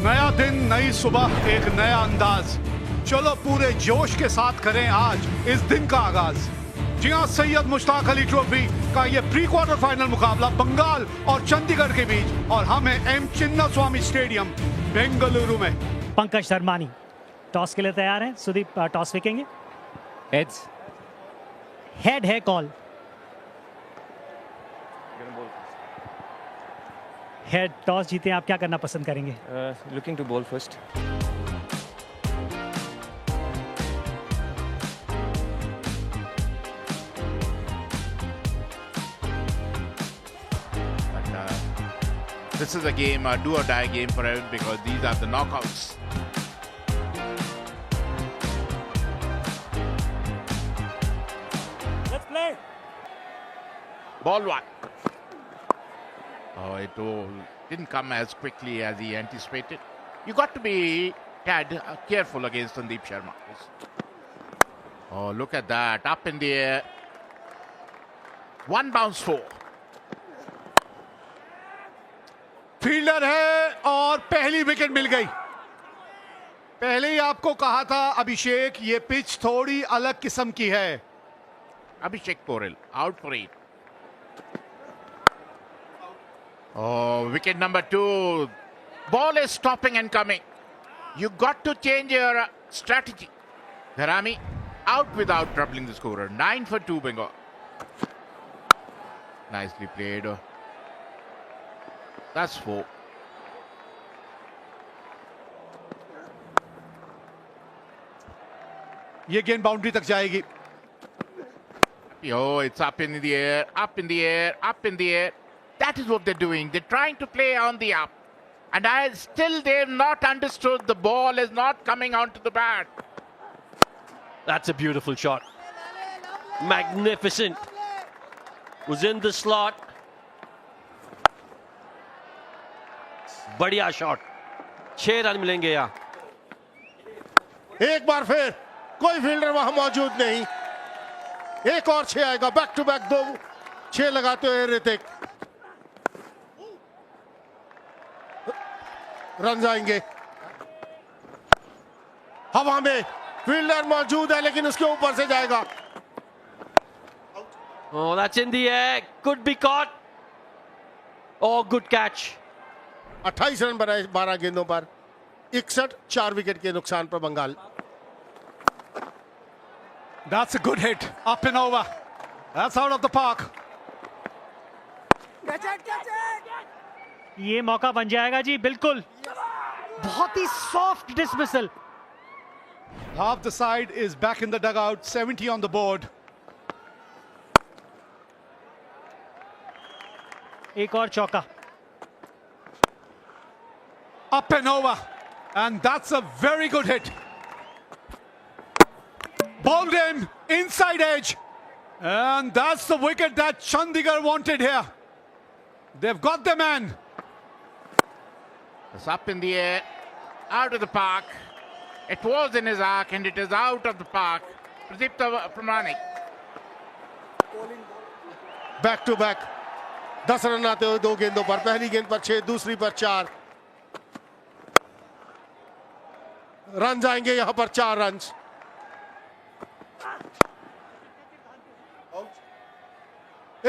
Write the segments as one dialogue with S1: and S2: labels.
S1: नया दिन, नई सुबह, एक नया अंदाज। चलो पूरे जोश के साथ करें आज इस दिन का आगाज। जी हां, सैयद मुश्ताक अली ट्रॉफी का ये प्री क्वार्टर फाइनल मुकाबला बंगाल और चंडीगढ़ के बीच, और हम हैं एम चिन्नास्वामी स्टेडियम बेंगलुरु में।
S2: पंकज धर्मानी टॉस के लिए तैयार हैं। सुदीप टॉस फेंकेंगे।
S3: हेड्स।
S2: हेड है कॉल। हेड टॉस जीते, आप क्या करना पसंद करेंगे?
S3: Looking to ball first.
S4: This is a game, a do or die game for everyone, because these are the knockouts.
S2: Let's play.
S4: Ball one. Oh, it didn't come as quickly as he anticipated. You got to be tad careful against Sandeep Sharma. Oh, look at that. Up in the air. One bounce four.
S1: Fielder है और पहली wicket मिल गई। पहले ही आपको कहा था अभिषेक, ये pitch थोड़ी अलग किस्म की है।
S4: Abhishek Porel out for 8. Oh, wicket number 2. Ball is stopping and coming. You got to change your strategy. Dharami out without troubling the scorer. 9 for 2 Bengal. Nicely played. That's 4.
S1: ये गेंद बाउंड्री तक जाएगी।
S4: Oh, it's up in the air, up in the air, up in the air. That is what they're doing. They're trying to play on the up. And they've not understood the ball is not coming onto the bat.
S5: That's a beautiful shot. Magnificent. Was in the slot. बढ़िया shot. 6 run मिलेंगे यहाँ।
S6: एक बार फिर कोई fielder वहां मौजूद नहीं। एक और 6 आएगा। बैक टू बैक 2 6 लगाते हुए ऋतिक। रन आएंगे। हवा में फील्डर मौजूद है, लेकिन उसके ऊपर से जाएगा।
S5: Oh, that's in the air. Could be caught. Oh, good catch.
S6: 28 run बनाए 12 गेंदों पर। 61 4 विकेट के नुकसान पर Bengal.
S1: That's a good hit. Up and over. That's out of the park.
S2: ये मौका बन जाएगा जी, बिल्कुल। बहुत ही soft dismissal.
S1: Half the side is back in the dugout. 70 on the board.
S2: एक और चौका।
S1: Up and over. And that's a very good hit. Bowled in, inside edge. And that's the wicket that Chandigarh wanted here. They've got the man.
S4: It's up in the air, out of the park. It was in his arc and it is out of the park. Pradeep Pramanik.
S6: Back to back 10 run आते हुए 2 गेंदों पर। पहली गेंद पर 6, दूसरी पर 4 run आएंगे। यहां पर 4 रन।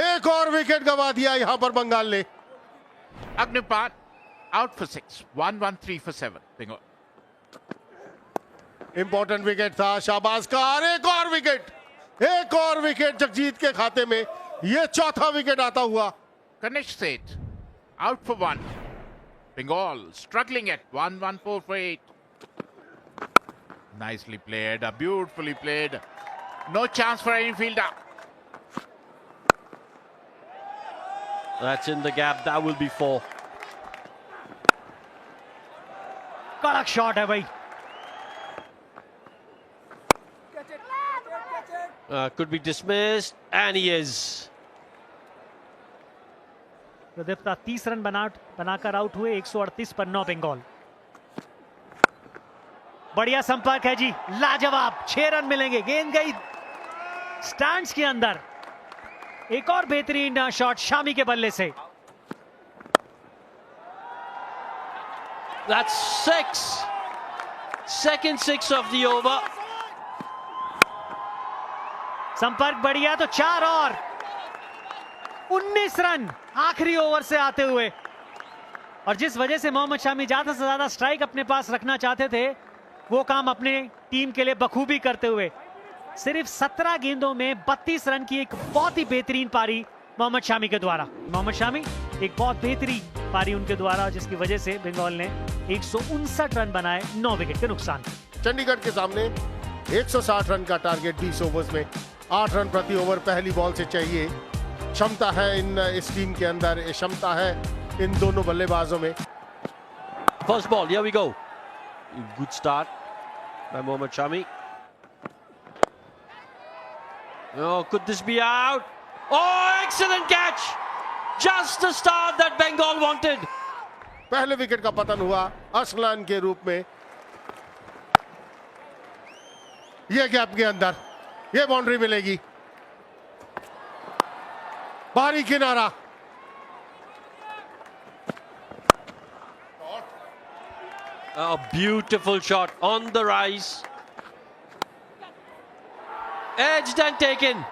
S6: एक और विकेट गंवा दिया यहां पर बंगाल ने।
S4: Agnipat out for 6. 1-1-3 for 7. Bingo.
S6: Important wicket था शाहबाज का। और एक और विकेट जगजीत के खाते में। यह चौथा विकेट आता हुआ।
S4: Ganesh Seth out for 1. Bengal struggling at 1-1-4 for 8. Nicely played, beautifully played. No chance for any fielder.
S5: That's in the gap. That will be 4.
S2: कड़क शॉट है भाई।
S5: Could be dismissed. And he is.
S2: Pradeep 30 run बनाकर out हुए। 138 पर 9 बंगाल। बढ़िया संपर्क है जी, लाजवाब। 6 रन मिलेंगे। गेंद गई स्टैंड्स के अंदर। एक और बेहतरीन शॉट शामी के बल्ले से।
S5: That's 6. Second 6 of the over.
S2: संपर्क बढ़िया तो 4 और 19 रन आखिरी ओवर से आते हुए। और जिस वजह से मोहम्मद शामी ज्यादा से ज्यादा स्ट्राइक अपने पास रखना चाहते थे, वो काम अपने टीम के लिए बखूबी करते हुए सिर्फ 17 गेंदों में 32 रन की एक बहुत ही बेहतरीन पारी मोहम्मद शामी के द्वारा। मोहम्मद शामी एक बहुत बेहतरीन पारी उनके द्वारा, जिसकी वजह से बंगाल ने 159 रन बनाए 9 विकेट के नुकसान।
S6: चंडीगढ़ के सामने 160 रन का टारगेट 20 ओवर्स में 8 रन प्रति ओवर पहली बॉल से चाहिए। क्षमता है इस टीम के अंदर, ये क्षमता है इन दोनों बल्लेबाजों में।
S5: First ball, here we go. Good start by Mohammad Shami. Oh, could this be out? Oh, excellent catch! Just the start that Bengal wanted.
S6: पहले विकेट का पतन हुआ असलान के रूप में। ये गैप के अंदर ये बाउंड्री मिलेगी। बाहरी किनारा।
S5: A beautiful shot on the rise. Edged and taken.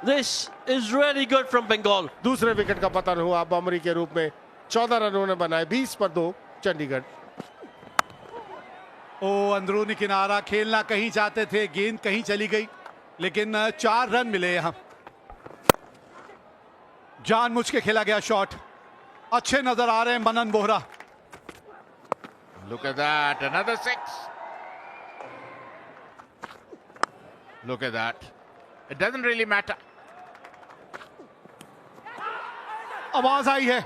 S5: This is really good from Bengal.
S6: दूसरे विकेट का पतन हुआ बाउंड्री के रूप में। 14 रन उन्होंने बनाए, 20 पर 2 चंडीगढ़।
S1: ओ अंदरूनी किनारा खेलना कहीं चाहते थे, गेंद कहीं चली गई, लेकिन 4 रन मिले यहां। जानबूझ के खेला गया शॉट। अच्छे नजर आ रहे हैं मनन Bohra.
S4: Look at that, another 6. Look at that. It doesn't really matter.
S1: आवाज आई है,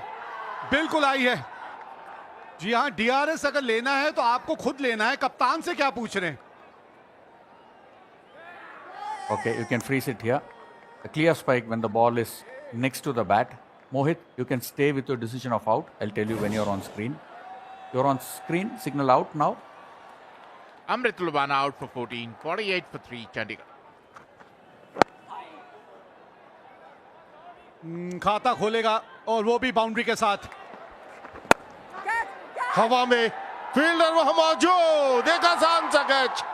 S1: बिल्कुल आई है। जी हां, डीआरएस अगर लेना है तो आपको खुद लेना है, कप्तान से क्या पूछ रहे हैं?
S7: Okay, you can freeze it here. A clear spike when the ball is next to the bat. Mohit, you can stay with your decision of out. I'll tell you when you're on screen. You're on screen, signal out now.
S4: Amrit Lubana out for 14, 48 for 3 Chandigarh.
S1: खाता खोलेगा और वो भी boundary के साथ।
S6: हवा में fielder वहां मौजूद, देखा शान सा कैच।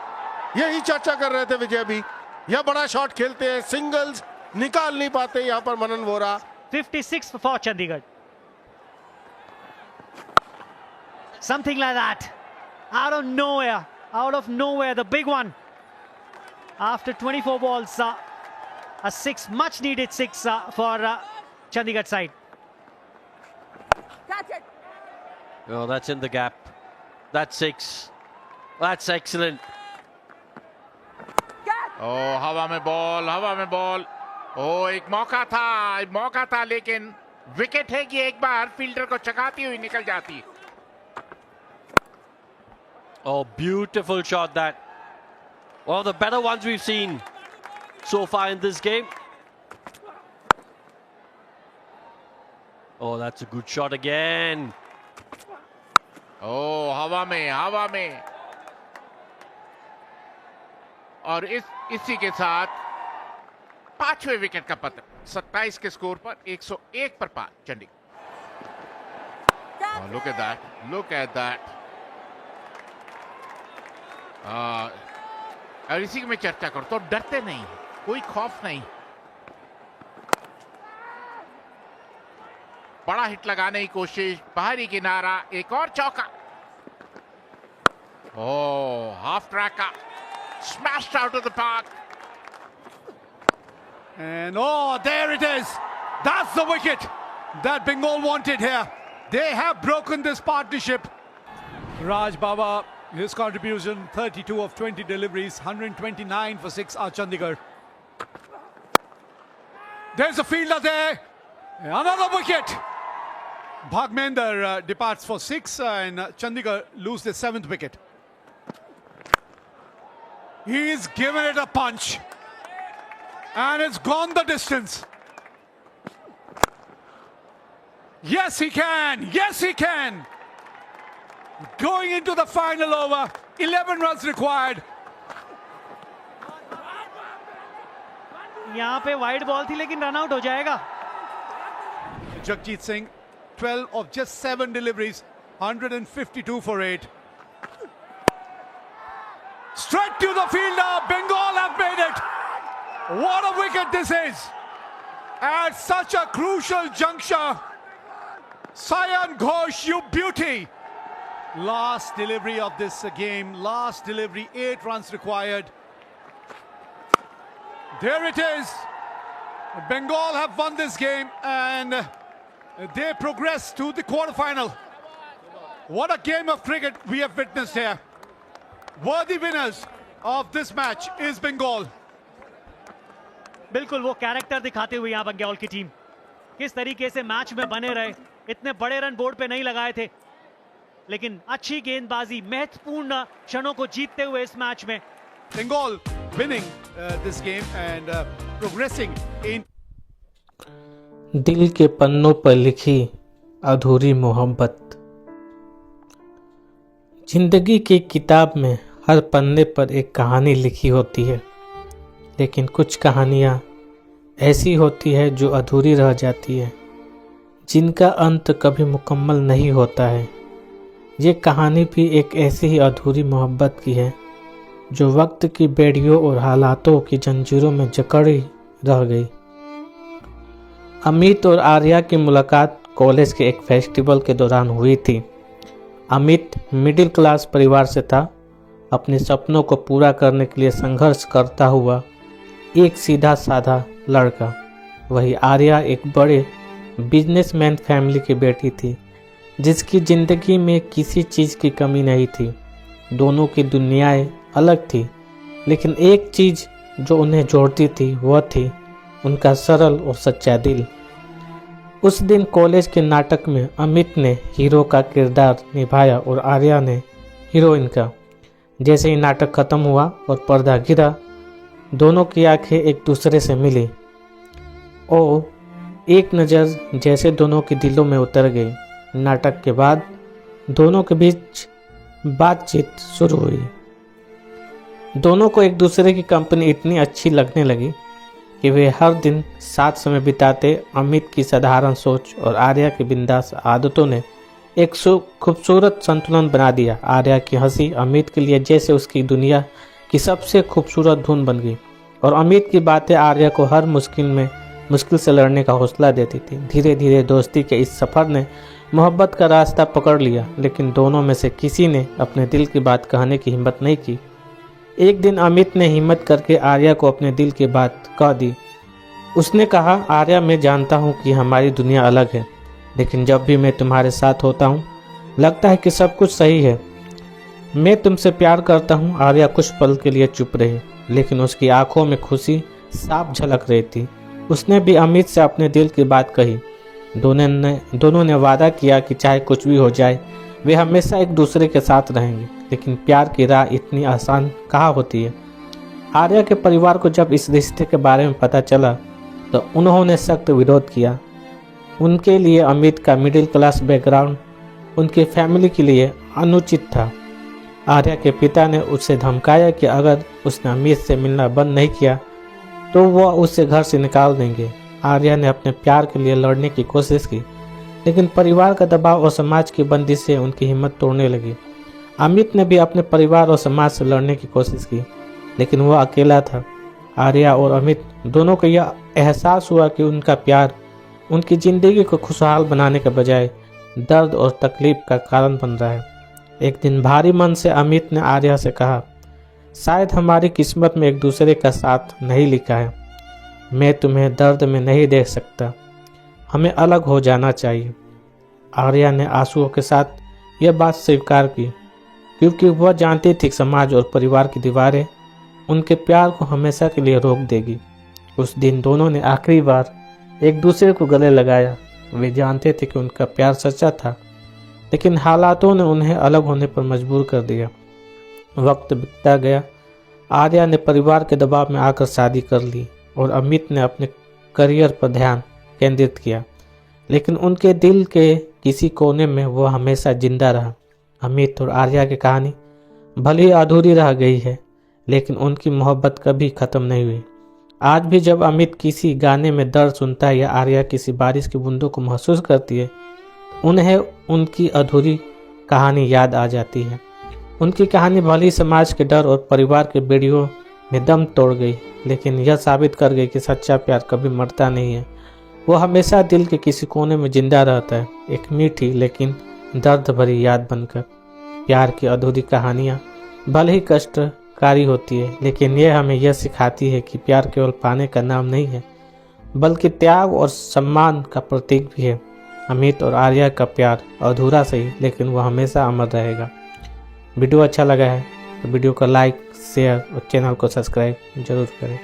S6: यही चर्चा कर रहे थे विजय भी, यह बड़ा शॉट खेलते हैं, सिंगल्स निकाल नहीं पाते यहां पर मनन Vora.
S2: 56 for Chandigarh. Something like that. Out of nowhere, the big one. After 24 balls, a 6, much needed 6 for Chandigarh side.
S5: Oh, that's in the gap. That's 6. That's excellent.
S4: Oh, हवा में बॉल। Oh, एक मौका था, लेकिन विकेट है कि एक बार fielder को चकाती हुई निकल जाती है।
S5: Oh, beautiful shot that. One of the better ones we've seen so far in this game. Oh, that's a good shot again.
S4: Oh, हवा में। और इसी के साथ 5वें विकेट का पतन। 27 के स्कोर पर 101 पर 5 Chandigarh. Oh, look at that. और इसी की मैं चर्चा करूं तो डरते नहीं, कोई खौफ नहीं। बड़ा हिट लगाने की कोशिश, बाहरी किनारा, एक और चौका। Oh, half tracker, smashed out of the park.
S1: And oh, there it is. That's the wicket that Bengal wanted here. They have broken this partnership. Raj Baba, his contribution 32 of 20 deliveries, 129 for 6 are Chandigarh. There's a fielder there. Another wicket. Bhagmender departs for 6 and Chandigarh lose their 7th wicket. He's given it a punch. And it's gone the distance. Yes, he can. Yes, he can. Going into the final over. 11 runs required.
S2: यहाँ पे wide ball थी लेकिन run out हो जाएगा।
S1: Jagjit Singh, 12 of just 7 deliveries, 152 for 8. Straight to the fielder. Bengal have made it. What a wicket this is. At such a crucial juncture. Sayan Ghosh, you beauty. Last delivery of this game. Last delivery, 8 runs required. There it is. Bengal have won this game and they progress to the quarterfinal. What a game of cricket we have witnessed here. Worthy winners of this match is Bengal.
S2: बिल्कुल वो character दिखाते हुए यहाँ बंगाल की team किस तरीके से match में बने रहे। इतने बड़े रन बोर्ड पे नहीं लगाए थे, लेकिन अच्छी गेंदबाजी, महत्वपूर्ण क्षणों को जीतते हुए इस मैच में
S1: Bengal winning this game and progressing in.
S8: दिल के पन्नों पर लिखी अधूरी मोहब्बत। जिंदगी की किताब में हर पन्ने पर एक कहानी लिखी होती है, लेकिन कुछ कहानियाँ ऐसी होती है जो अधूरी रह जाती है, जिनका अंत कभी मुकम्मल नहीं होता है। ये कहानी भी एक ऐसी ही अधूरी मोहब्बत की है जो वक्त की बेड़ियों और हालातों की जंजीरों में जकड़ी रह गई। अमित और आर्या की मुलाकात कॉलेज के एक फेस्टिवल के दौरान हुई थी। अमित मिडिल क्लास परिवार से था। अपने सपनों को पूरा करने के लिए संघर्ष करता हुआ एक सीधा साधा लड़का। वही आर्या एक बड़े बिजनेसमैन फैमिली की बेटी थी, जिसकी ज़िंदगी में किसी चीज़ की कमी नहीं थी। दोनों की दुनियाएं अलग थी, लेकिन एक चीज़ जो उन्हें जोड़ती थी वह थी उनका सरल और सच्चा दिल। उस दिन कॉलेज के नाटक में अमित ने हीरो का किरदार निभाया और आर्या ने हीरोइन का। जैसे ही नाटक खत्म हुआ और पर्दा गिरा, दोनों की आंखें एक दूसरे से मिली और एक नज़र जैसे दोनों के दिलों में उतर गई। नाटक के बाद दोनों के बीच बातचीत शुरू हुई। दोनों को एक दूसरे की कंपनी इतनी अच्छी लगने लगी कि वे हर दिन साथ समय बिताते। अमित की साधारण सोच और आर्या की बिंदास आदतों ने एक खूबसूरत संतुलन बना दिया। आर्या की हंसी अमित के लिए जैसे उसकी दुनिया की सबसे खूबसूरत धुन बन गई, और अमित की बातें आर्या को हर मुश्किल से लड़ने का हौसला देती थी। धीरे धीरे दोस्ती के इस सफ़र ने मोहब्बत का रास्ता पकड़ लिया, लेकिन दोनों में से किसी ने अपने दिल की बात कहने की हिम्मत नहीं की। एक दिन अमित ने हिम्मत करके आर्या को अपने दिल की बात कह दी। उसने कहा, आर्या, मैं जानता हूँ कि हमारी दुनिया अलग है, लेकिन जब भी मैं तुम्हारे साथ होता हूँ लगता है कि सब कुछ सही है। मैं तुमसे प्यार करता हूँ। आर्या कुछ पल के लिए चुप रही, लेकिन उसकी आंखों में खुशी साफ झलक रही थी। उसने भी अमित से अपने दिल की बात कही। दोनों ने वादा किया कि चाहे कुछ भी हो जाए वे हमेशा एक दूसरे के साथ रहेंगे। लेकिन प्यार की राह इतनी आसान कहाँ होती है। आर्या के परिवार को जब इस रिश्ते के बारे में पता चला तो उन्होंने सख्त विरोध किया। उनके लिए अमित का मिडिल क्लास बैकग्राउंड उनकी फैमिली के लिए अनुचित था। आर्या के पिता ने उसे धमकाया कि अगर उसने अमित से मिलना बंद नहीं किया तो वह उसे घर से निकाल देंगे। आर्या ने अपने प्यार के लिए लड़ने की कोशिश की, लेकिन परिवार का दबाव और समाज की बंदिशें उनकी हिम्मत तोड़ने लगी। अमित ने भी अपने परिवार और समाज से लड़ने की कोशिश की, लेकिन वह अकेला था। आर्या और अमित दोनों को यह एहसास हुआ कि उनका प्यार उनकी ज़िंदगी को खुशहाल बनाने के बजाय दर्द और तकलीफ का कारण बन रहा है। एक दिन भारी मन से अमित ने आर्या से कहा, शायद हमारी किस्मत में एक दूसरे का साथ नहीं लिखा है। मैं तुम्हें दर्द में नहीं देख सकता, हमें अलग हो जाना चाहिए। आर्या ने आंसुओं के साथ यह बात स्वीकार की, क्योंकि वह जानती थी समाज और परिवार की दीवारें उनके प्यार को हमेशा के लिए रोक देगी। उस दिन दोनों ने आखिरी बार एक दूसरे को गले लगाया। वे जानते थे कि उनका प्यार सच्चा था, लेकिन हालातों ने उन्हें अलग होने पर मजबूर कर दिया। वक्त बीतता गया। आर्या ने परिवार के दबाव में आकर शादी कर ली और अमित ने अपने करियर पर ध्यान केंद्रित किया, लेकिन उनके दिल के किसी कोने में वह हमेशा जिंदा रहा। अमित और आर्या की कहानी भले ही अधूरी रह गई है, लेकिन उनकी मोहब्बत कभी ख़त्म नहीं हुई। आज भी जब अमित किसी गाने में दर्द सुनता है या आर्या किसी बारिश की बूंदों को महसूस करती है, उन्हें उनकी अधूरी कहानी याद आ जाती है। उनकी कहानी भले ही समाज के डर और परिवार के बेड़ियों में दम तोड़ गई, लेकिन यह साबित कर गई कि सच्चा प्यार कभी मरता नहीं है। वो हमेशा दिल के किसी कोने में जिंदा रहता है, एक मीठी लेकिन दर्द भरी याद बनकर। प्यार की अधूरी कहानियाँ भले ही कष्टकारी होती है, लेकिन यह हमें यह सिखाती है कि प्यार केवल पाने का नाम नहीं है, बल्कि त्याग और सम्मान का प्रतीक भी है। अमित और आर्या का प्यार अधूरा सही, लेकिन वह हमेशा अमर रहेगा। वीडियो अच्छा लगा है तो वीडियो को लाइक, शेयर और चैनल को सब्सक्राइब जरूर करें।